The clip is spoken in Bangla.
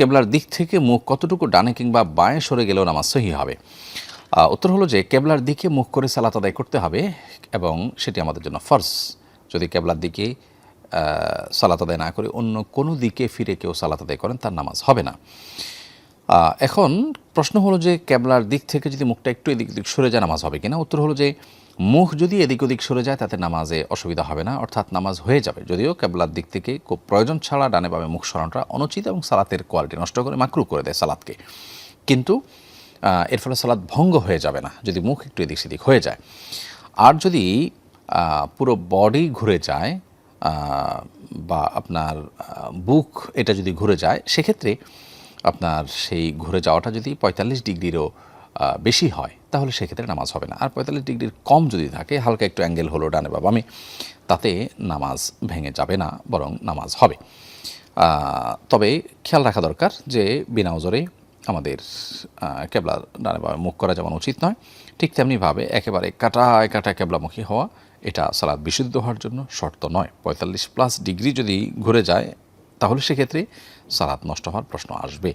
কেবলার দিক থেকে মুখ কতটুকু ডানে কিংবা বাঁয়ে সরে গেলেও নামাজ সহি হবে? উত্তর হলো যে কেবলার দিকে মুখ করে সালাত আদায় করতে হবে এবং সেটি আমাদের জন্য ফরজ। যদি কেবলার দিকে সালাত আদায় না করে অন্য কোনো দিকে ফিরে কেউ সালাত আদায় করেন তার নামাজ হবে না। এখন প্রশ্ন হলো যে কেবলার দিক থেকে যদি মুখটা একটু এদিক ওদিক সরে যায় নামাজ হবে কিনা? উত্তর হলো যে মুখ যদি এদিক ওদিক সরে যায় তাতে নামাজে অসুবিধা হবে না, অর্থাৎ নামাজ হয়ে যাবে। যদিও কেবলার দিক থেকে খুব প্রয়োজন ছাড়া ডানে বামে মুখ সরানোটা অনুচিত এবং সালাতের কোয়ালিটি নষ্ট করে মাকরু করে দেয় সালাতকে। কিন্তু এর ফলে সালাত ভঙ্গ হয়ে যাবে না যদি মুখ একটু এদিক সেদিক হয়ে যায়। আর যদি পুরো বডি ঘুরে যায় বা আপনার বুক এটা যদি ঘুরে যায়, সেক্ষেত্রে আপনার সেই ঘুরে যাওয়াটা যদি ৪৫ ডিগ্রিরও বেশি হয় তাহলে সেক্ষেত্রে নামাজ হবে না। আর ৪৫ ডিগ্রির কম যদি থাকে, হালকা একটু অ্যাঙ্গেল হলো ডানে বা বামে, তাতে নামাজ ভেঙে যাবে না, বরং নামাজ হবে। তবে খেয়াল রাখা দরকার যে বিনা ওজরে আমাদের কেবলা ডানে বামে মুখ করা যেমন উচিত নয়, ঠিক তেমনিভাবে একেবারে কাটায় কাটায় কেবলামুখী হওয়া এটা সালাত বিশুদ্ধ হওয়ার জন্য শর্ত নয়। ৪৫+ ডিগ্রি যদি ঘুরে যায় তাহলে সেক্ষেত্রে সালাত নষ্ট হওয়ার প্রশ্ন আসবে।